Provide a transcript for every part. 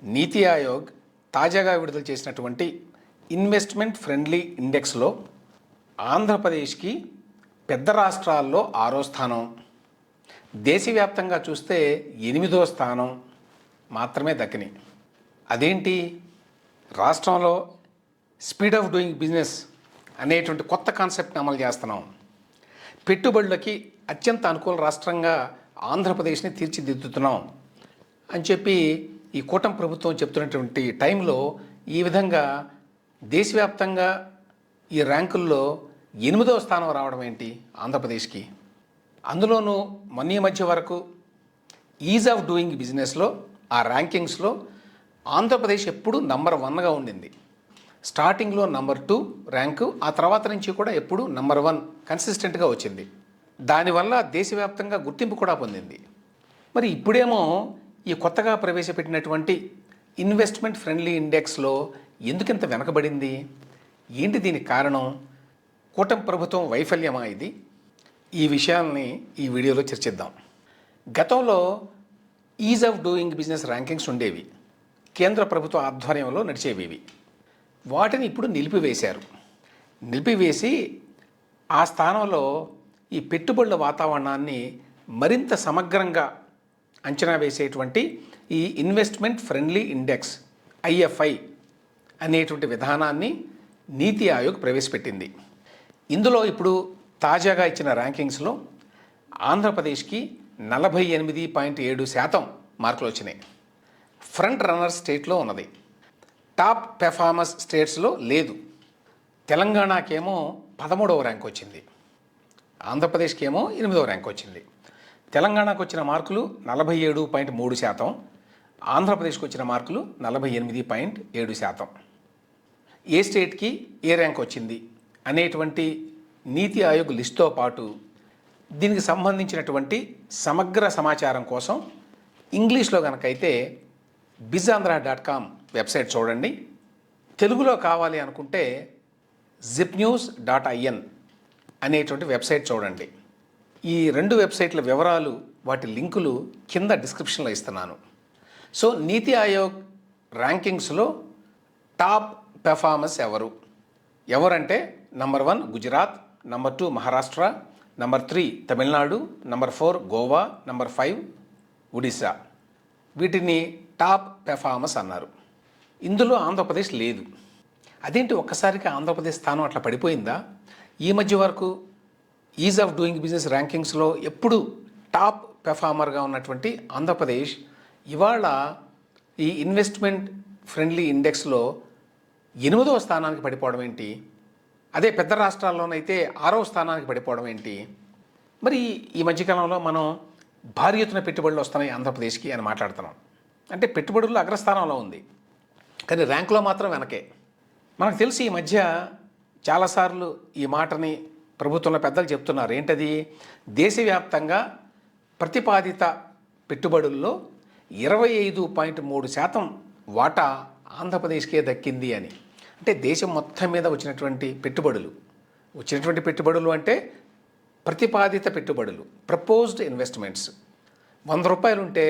నీతి ఆయోగ్ తాజాగా విడుదల చేసినటువంటి ఇన్వెస్ట్మెంట్ ఫ్రెండ్లీ ఇండెక్స్లో ఆంధ్రప్రదేశ్కి పెద్ద రాష్ట్రాల్లో 6వ స్థానం, దేశవ్యాప్తంగా చూస్తే 8వ స్థానం మాత్రమే దక్కినాయి. అదేంటి? రాష్ట్రంలో స్పీడ్ ఆఫ్ డూయింగ్ బిజినెస్ అనేటువంటి కొత్త కాన్సెప్ట్ని అమలు చేస్తున్నాం. పెట్టుబడులకి అత్యంత అనుకూల రాష్ట్రంగా ఆంధ్రప్రదేశ్ని తీర్చిదిద్దుతున్నాం అని చెప్పి ఈ కూటమి ప్రభుత్వం చెప్తున్నటువంటి టైంలో ఈ విధంగా దేశవ్యాప్తంగా ఈ ర్యాంకుల్లో 8వ స్థానం రావడం ఏంటి ఆంధ్రప్రదేశ్కి? అందులోనూ మొన్న మధ్య వరకు ఈజ్ ఆఫ్ డూయింగ్ బిజినెస్లో ఆ ర్యాంకింగ్స్లో ఆంధ్రప్రదేశ్ ఎప్పుడు నంబర్ 1గా ఉండింది. స్టార్టింగ్లో నంబర్ 2 ర్యాంకు, ఆ తర్వాత నుంచి కూడా ఎప్పుడు నంబర్ 1 కన్సిస్టెంట్గా వచ్చింది. దానివల్ల దేశవ్యాప్తంగా గుర్తింపు కూడా పొందింది. మరి ఇప్పుడేమో ఈ కొత్తగా ప్రవేశపెట్టినటువంటి ఇన్వెస్ట్మెంట్ ఫ్రెండ్లీ ఇండెక్స్లో ఎందుకింత వెనకబడింది? ఏంటి దీనికి కారణం? కూటమి ప్రభుత్వం వైఫల్యమా ఇది? ఈ విషయాల్ని ఈ వీడియోలో చర్చిద్దాం. గతంలో is of doing business rankings ఉండేవి, కేంద్ర ప్రభుత్వ ఆధ్వర్యంలో నడిచేవి ఇవి. వాటిని ఇప్పుడు నిలిపివేసి ఆ స్థానంలో ఈ పెట్టుబడుల వాతావరణాన్ని మరింత సమగ్రంగా అంచనా వేసేటువంటి ఈ ఇన్వెస్ట్మెంట్ ఫ్రెండ్లీ ఇండెక్స్ ఐఎఫ్ఐ అనేటువంటి విధానాన్ని నీతి ఆయోగ్ ప్రవేశపెట్టింది. ఇందులో ఇప్పుడు తాజాగా ఇచ్చిన ర్యాంకింగ్స్లో ఆంధ్రప్రదేశ్కి 48.7% మార్కులు వచ్చినాయి. ఫ్రంట్ రన్నర్ స్టేట్లో ఉన్నది. టాప్ పెర్ఫార్మర్స్ స్టేట్స్లో లేదు. తెలంగాణకేమో 13వ ర్యాంక్ వచ్చింది, ఆంధ్రప్రదేశ్కేమో 8వ ర్యాంక్ వచ్చింది. తెలంగాణకు వచ్చిన మార్కులు 47.3%, ఆంధ్రప్రదేశ్కి వచ్చిన మార్కులు 48.7%. ఏ స్టేట్కి ఏ ర్యాంక్ వచ్చింది అనేటువంటి నీతి ఆయోగ్ లిస్టుతో పాటు దీనికి సంబంధించినటువంటి సమగ్ర సమాచారం కోసం ఇంగ్లీష్లో కనుకైతే bizandhra.com వెబ్సైట్ చూడండి. తెలుగులో కావాలి అనుకుంటే zipnews.in అనేటువంటి వెబ్సైట్ చూడండి. ఈ 2 వెబ్సైట్ల వివరాలు, వాటి లింకులు కింద డిస్క్రిప్షన్లో ఇస్తున్నాను. సో నీతి ఆయోగ్ ర్యాంకింగ్స్లో టాప్ పెర్ఫార్మర్స్ ఎవరంటే number 1 Gujarat, number 2 Maharashtra, number 3 Tamil Nadu, number 4 Goa, number 5 Odisha. వీటిని టాప్ పెర్ఫార్మర్స్ అన్నారు. ఇందులో ఆంధ్రప్రదేశ్ లేదు. అదేంటి ఒక్కసారిగా ఆంధ్రప్రదేశ్ స్థానం అట్లా పడిపోయిందా? ఈ మధ్య వరకు ఈజ్ ఆఫ్ డూయింగ్ బిజినెస్ ర్యాంకింగ్స్లో ఎప్పుడు టాప్ పెర్ఫార్మర్గా ఉన్నటువంటి ఆంధ్రప్రదేశ్ ఇవాళ ఈ ఇన్వెస్ట్మెంట్ ఫ్రెండ్లీ ఇండెక్స్లో 8వ స్థానానికి పడిపోవడం ఏంటి? అదే పెద్ద రాష్ట్రాల్లోనైతే 6వ స్థానానికి పడిపోవడం ఏంటి? మరి ఈ మధ్యకాలంలో మనం భారీ ఎత్తున పెట్టుబడులు వస్తున్నాయి ఆంధ్రప్రదేశ్కి అని మాట్లాడుతున్నాం. అంటే పెట్టుబడుల్లో అగ్రస్థానంలో ఉంది, కానీ ర్యాంకులో మాత్రం వెనకే. మనకు తెలిసి ఈ మధ్య చాలాసార్లు ఈ మాటని ప్రభుత్వంలో పెద్దలు చెప్తున్నారు. ఏంటది? దేశవ్యాప్తంగా ప్రతిపాదిత పెట్టుబడుల్లో 25.3% వాటా ఆంధ్రప్రదేశ్కే దక్కింది అని. అంటే దేశం మొత్తం మీద వచ్చినటువంటి పెట్టుబడులు అంటే ప్రతిపాదిత పెట్టుబడులు, ప్రపోజ్డ్ ఇన్వెస్ట్మెంట్స్ 100 రూపాయలు ఉంటే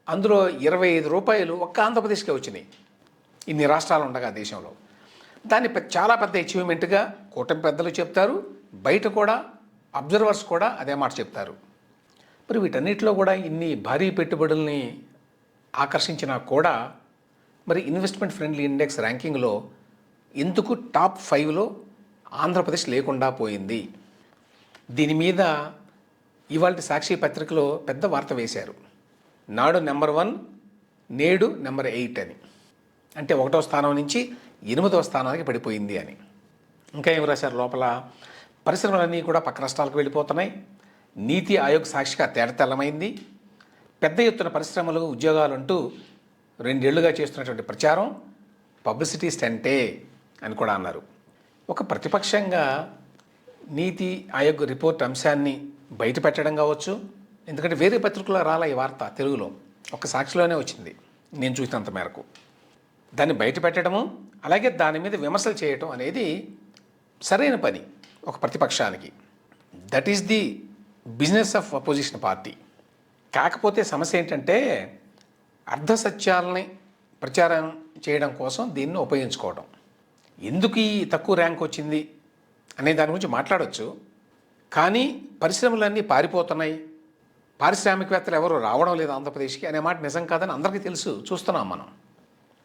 అందులో 25 రూపాయలు ఒక్క ఆంధ్రప్రదేశ్కే వచ్చినాయి. ఇన్ని రాష్ట్రాలు ఉండగా దేశంలో దాన్ని చాలా పెద్ద అచీవ్మెంట్గా కూటమి పెద్దలు చెప్తారు. బయట కూడా అబ్జర్వర్స్ కూడా అదే మాట చెప్తారు. మరి వీటన్నిటిలో కూడా ఇన్ని భారీ పెట్టుబడుల్ని ఆకర్షించినా కూడా మరి ఇన్వెస్ట్మెంట్ ఫ్రెండ్లీ ఇండెక్స్ ర్యాంకింగ్లో ఎందుకు టాప్ 5లో ఆంధ్రప్రదేశ్ లేకుండా పోయింది? దీని మీద ఇవాళ సాక్షి పత్రికలో పెద్ద వార్త వేశారు. నాడు నెంబర్ 1, నేడు నెంబర్ 8 అని. అంటే 1వ స్థానం నుంచి 8వ స్థానానికి పడిపోయింది అని. ఇంకా ఏం రాశారు లోపల? పరిశ్రమలన్నీ కూడా పక్క రాష్ట్రాలకు వెళ్ళిపోతున్నాయి. నీతి ఆయోగ్ సాక్షిగా తేటతెల్లమైంది. పెద్ద ఎత్తున పరిశ్రమలు, ఉద్యోగాలు అంటూ 2 ఏళ్లుగా చేస్తున్నటువంటి ప్రచారం పబ్లిసిటీ స్టంటే అని కూడా అన్నారు. ఒక ప్రతిపక్షంగా నీతి ఆయోగ్ రిపోర్ట్ అంశాన్ని బయట పెట్టడం కావచ్చు, ఎందుకంటే వేరే పత్రికలో రాలా ఈ వార్త, తెలుగులో ఒక సాక్షిలోనే వచ్చింది నేను చూసినంత మేరకు. దాన్ని బయట పెట్టడము, అలాగే దాని మీద విమర్శలు చేయటం అనేది సరైన పని ఒక ప్రతిపక్షానికి. That is the business of opposition party. కాకపోతే సమస్య ఏంటంటే అర్ధసత్యాలని ప్రచారం చేయడం కోసం దీన్ని ఉపయోగించుకోవడం. ఎందుకు ఈ తక్కువ ర్యాంక్ వచ్చింది అనే దాని గురించి మాట్లాడవచ్చు. కానీ పరిశ్రమలన్నీ పారిపోతున్నాయి, పారిశ్రామికవేత్తలు ఎవరు రావడం లేదు ఆంధ్రప్రదేశ్కి అనే మాట నిజం కాదని అందరికీ తెలుసు. చూస్తున్నాం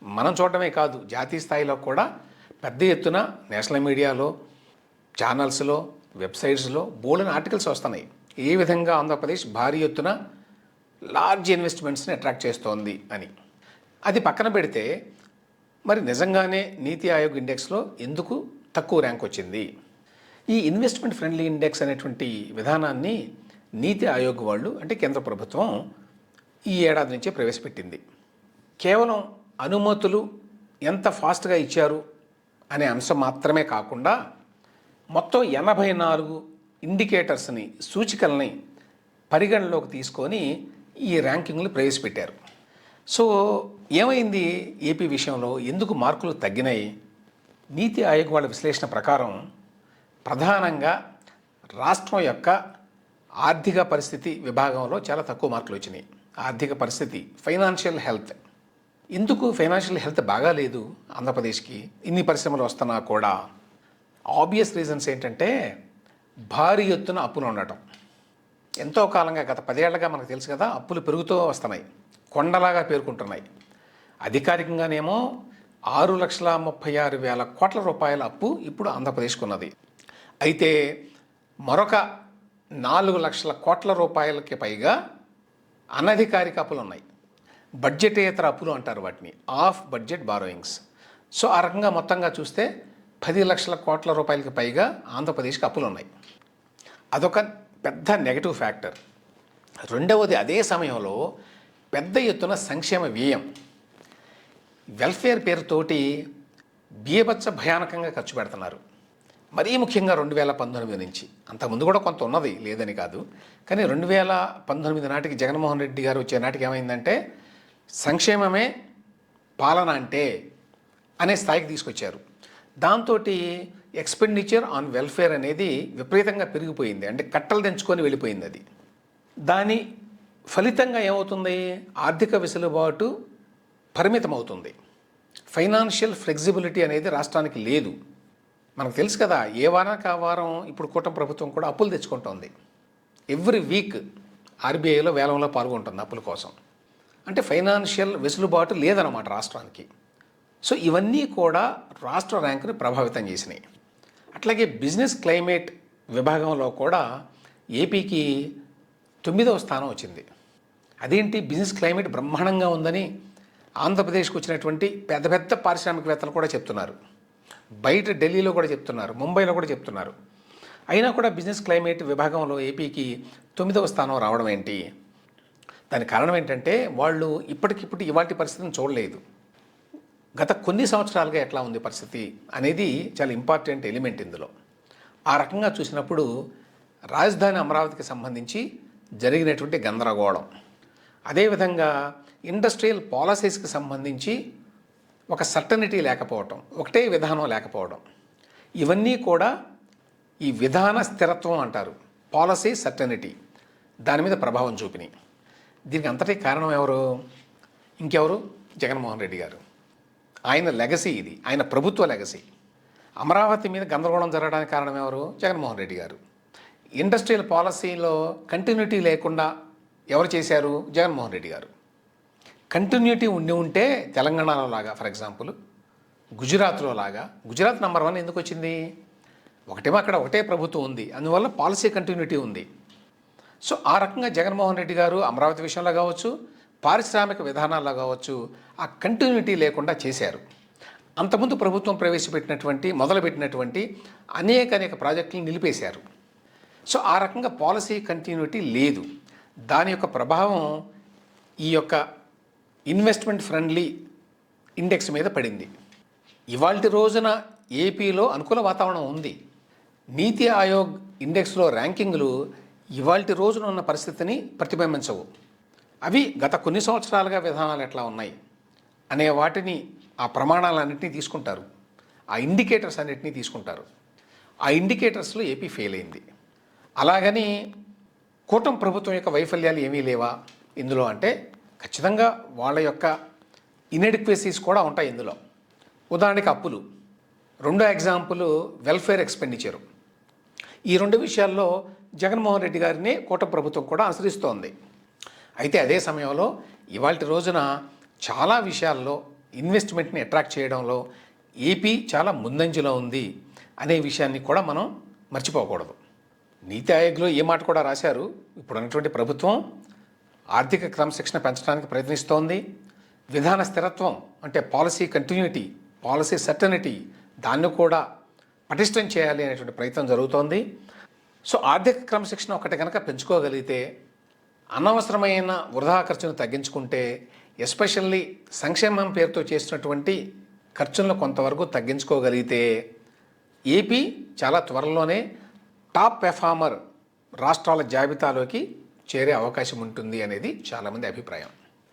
మనం చూడడమే కాదు, జాతీయ స్థాయిలో కూడా పెద్ద ఎత్తున నేషనల్ మీడియాలో, ఛానల్స్లో, వెబ్సైట్స్లో బోల్డెన్ ఆర్టికల్స్ వస్తున్నాయి. ఏ విధంగా ఆంధ్రప్రదేశ్ భారీ ఎత్తున లార్జ్ ఇన్వెస్ట్మెంట్స్ని అట్రాక్ట్ చేస్తోంది అని. అది పక్కన పెడితే మరి నిజంగానే నీతి ఆయోగ్ ఇండెక్స్లో ఎందుకు తక్కువ ర్యాంక్ వచ్చింది? ఈ ఇన్వెస్ట్మెంట్ ఫ్రెండ్లీ ఇండెక్స్ అనేటువంటి విధానాన్ని నీతి ఆయోగ్ వాళ్ళు, అంటే కేంద్ర ప్రభుత్వం, ఈ ఏడాది నుంచే ప్రవేశపెట్టింది. కేవలం అనుమతులు ఎంత ఫాస్ట్గా ఇచ్చారు అనే అంశం మాత్రమే కాకుండా మొత్తం 84 ఇండికేటర్స్ని, సూచికల్ని పరిగణలోకి తీసుకొని ఈ ర్యాంకింగ్లు ప్రవేశపెట్టారు. సో ఏమైంది ఏపీ విషయంలో? ఎందుకు మార్కులు తగ్గినాయి? నీతి ఆయోగ్ వాళ్ళ విశ్లేషణ ప్రకారం ప్రధానంగా రాష్ట్రం యొక్క ఆర్థిక పరిస్థితి విభాగంలో చాలా తక్కువ మార్కులు వచ్చినాయి. ఆర్థిక పరిస్థితి, ఫైనాన్షియల్ హెల్త్. ఎందుకు ఫైనాన్షియల్ హెల్త్ బాగాలేదు ఆంధ్రప్రదేశ్కి ఇన్ని పరిశ్రమలు వస్తున్నా కూడా? ఆబ్వియస్ రీజన్స్ ఏంటంటే భారీ ఎత్తున అప్పులు ఉండటం. ఎంతో కాలంగా, గత 10 ఏళ్లుగా మనకు తెలుసు కదా, అప్పులు పెరుగుతూ వస్తున్నాయి, కొండలాగా పేరుకుంటున్నాయి. అధికారికంగానేమో 6,36,000 కోట్ల రూపాయల అప్పు ఇప్పుడు ఆంధ్రప్రదేశ్కు ఉన్నది. అయితే మరొక 4 లక్షల కోట్ల రూపాయలకి పైగా అనధికారిక అప్పులు ఉన్నాయి. బడ్జెటేతర అప్పులు అంటారు వాటిని, ఆఫ్ బడ్జెట్ బారోయింగ్స్. సో ఆ రకంగా మొత్తంగా చూస్తే 10 లక్షల కోట్ల రూపాయలకి పైగా ఆంధ్రప్రదేశ్కి అప్పులు ఉన్నాయి. అదొక పెద్ద నెగటివ్ ఫ్యాక్టర్. రెండవది, అదే సమయంలో పెద్ద ఎత్తున సంక్షేమ వ్యయం, వెల్ఫేర్ పేరుతోటి బీభత్స భయానకంగా ఖర్చు పెడుతున్నారు. మరీ ముఖ్యంగా 2019 నుంచి, అంతకుముందు కూడా కొంత ఉన్నది, లేదని కాదు, కానీ 2019 నాటికి జగన్మోహన్ రెడ్డి గారు వచ్చే నాటికి ఏమైందంటే సంక్షేమమే పాలన అంటే అనే స్థాయికి తీసుకొచ్చారు. దాంతో ఎక్స్పెండిచర్ ఆన్ వెల్ఫేర్ అనేది విపరీతంగా పెరిగిపోయింది. అంటే కట్టలు తెంచుకొని వెళ్ళిపోయింది అది. దాని ఫలితంగా ఏమవుతుంది? ఆర్థిక వెసులుబాటు పరిమితం అవుతుంది. ఫైనాన్షియల్ ఫ్లెక్సిబిలిటీ అనేది రాష్ట్రానికి లేదు. మనకు తెలుసు కదా, ఏ వారానికి ఆ వారం ఇప్పుడు కూటమి ప్రభుత్వం కూడా అప్పులు తెచ్చుకుంటోంది. ఎవ్రీ వీక్ ఆర్బీఐలో వేలంలో పాల్గొంటుంది అప్పుల కోసం. అంటే ఫైనాన్షియల్ వెసులుబాటు లేదన్నమాట రాష్ట్రానికి. సో ఇవన్నీ కూడా రాష్ట్ర ర్యాంకుని ప్రభావితం చేసినాయి. అట్లాగే బిజినెస్ క్లైమేట్ విభాగంలో కూడా ఏపీకి 9వ స్థానం వచ్చింది. అదేంటి, బిజినెస్ క్లైమేట్ బ్రహ్మాండంగా ఉందని ఆంధ్రప్రదేశ్కి వచ్చినటువంటి పెద్ద పెద్ద పారిశ్రామికవేత్తలు కూడా చెప్తున్నారు. బయట ఢిల్లీలో కూడా చెప్తున్నారు, ముంబైలో కూడా చెప్తున్నారు. అయినా కూడా బిజినెస్ క్లైమేట్ విభాగంలో ఏపీకి 9వ స్థానం రావడం ఏంటి? దానికి కారణం ఏంటంటే వాళ్ళు ఇప్పటికిప్పుడు ఇవాటి పరిస్థితిని చూడలేదు. గత కొన్ని సంవత్సరాలుగా ఎట్లా ఉంది పరిస్థితి అనేది చాలా ఇంపార్టెంట్ ఎలిమెంట్ ఇందులో. ఆ రకంగా చూసినప్పుడు రాజధాని అమరావతికి సంబంధించి జరిగినటువంటి గందరగోళం, అదేవిధంగా ఇండస్ట్రియల్ పాలసీస్కి సంబంధించి ఒక సర్టనిటీ లేకపోవటం, ఒకటే విధానం లేకపోవడం, ఇవన్నీ కూడా ఈ విధాన స్థిరత్వం అంటారు, పాలసీ సర్టనిటీ, దాని మీద ప్రభావం చూపినాయి. దీనికి అంతటి కారణం ఎవరు? ఇంకెవరు? జగన్మోహన్ రెడ్డి గారు. ఆయన లెగసీ ఇది, ఆయన ప్రభుత్వ లెగసీ. అమరావతి మీద గందరగోళం జరగడానికి కారణం ఎవరు? జగన్మోహన్ రెడ్డి గారు. ఇండస్ట్రియల్ పాలసీలో కంటిన్యూటీ లేకుండా ఎవరు చేశారు? జగన్మోహన్ రెడ్డి గారు. కంటిన్యూటీ ఉంటే తెలంగాణలో లాగా, ఫర్ ఎగ్జాంపుల్ గుజరాత్లో లాగా, గుజరాత్ నంబర్ 1 ఎందుకు వచ్చింది? ఒకటేమో అక్కడ ఒకటే ప్రభుత్వం ఉంది, అందువల్ల పాలసీ కంటిన్యూటీ ఉంది. సో ఆ రకంగా జగన్మోహన్ రెడ్డి గారు అమరావతి విషయంలో కావచ్చు, పారిశ్రామిక విధానాల్లో కావచ్చు, ఆ కంటిన్యూటీ లేకుండా చేశారు. అంతకుముందు ప్రభుత్వం మొదలుపెట్టినటువంటి అనేక ప్రాజెక్టులు నిలిపేశారు. సో ఆ రకంగా పాలసీ కంటిన్యూటీ లేదు. దాని యొక్క ప్రభావం ఈ యొక్క ఇన్వెస్ట్మెంట్ ఫ్రెండ్లీ ఇండెక్స్ మీద పడింది. ఇవాల్టి రోజున ఏపీలో అనుకూల వాతావరణం ఉంది. నీతి ఆయోగ్ ఇండెక్స్లో ర్యాంకింగ్లు ఇవాల్టి రోజున ఉన్న పరిస్థితిని ప్రతిబింబించవు. అవి గత కొన్ని సంవత్సరాలుగా విధానాలు ఎట్లా ఉన్నాయి అనే వాటిని, ఆ ప్రమాణాలన్నింటినీ తీసుకుంటారు, ఆ ఇండికేటర్స్ అన్నింటినీ తీసుకుంటారు. ఆ ఇండికేటర్స్లో ఏపీ ఫెయిల్ అయింది. అలాగని కూటమి ప్రభుత్వం యొక్క వైఫల్యాలు ఏమీ లేవా ఇందులో అంటే ఖచ్చితంగా వాళ్ళ యొక్క ఇన్ఎడిక్వెసీస్ కూడా ఉంటాయి ఇందులో. ఉదాహరణకి అప్పులు. రెండో ఎగ్జాంపుల్ వెల్ఫేర్ ఎక్స్పెండిచరు. ఈ రెండు విషయాల్లో జగన్మోహన్ రెడ్డి గారిని కూటమి ప్రభుత్వం కూడా అనుసరిస్తోంది. అయితే అదే సమయంలో ఇవాళ రోజున చాలా విషయాల్లో ఇన్వెస్ట్మెంట్ని అట్రాక్ట్ చేయడంలో ఏపీ చాలా ముందంజలో ఉంది అనే విషయాన్ని కూడా మనం మర్చిపోకూడదు. నీతి ఆయోగ్లో ఏ మాట కూడా రాశారు, ఇప్పుడు ఉన్నటువంటి ప్రభుత్వం ఆర్థిక క్రమశిక్షణ పెంచడానికి ప్రయత్నిస్తోంది. విధాన స్థిరత్వం అంటే పాలసీ కంటిన్యూటీ, పాలసీ సర్టనిటీ, దాన్ని కూడా పటిష్టం చేయాలి అనేటువంటి ప్రయత్నం జరుగుతోంది. సో ఆర్థిక క్రమశిక్షణ ఒకటి కనుక పెంచుకోగలిగితే, అనవసరమైన వృధా ఖర్చును తగ్గించుకుంటే, ఎస్పెషల్లీ సంక్షేమం పేరుతో చేసినటువంటి ఖర్చులను కొంతవరకు తగ్గించుకోగలిగితే ఏపీ చాలా త్వరలోనే టాప్ పెర్ఫార్మర్ రాష్ట్రాల జాబితాలోకి చేరే అవకాశం ఉంటుంది అనేది చాలామంది అభిప్రాయం.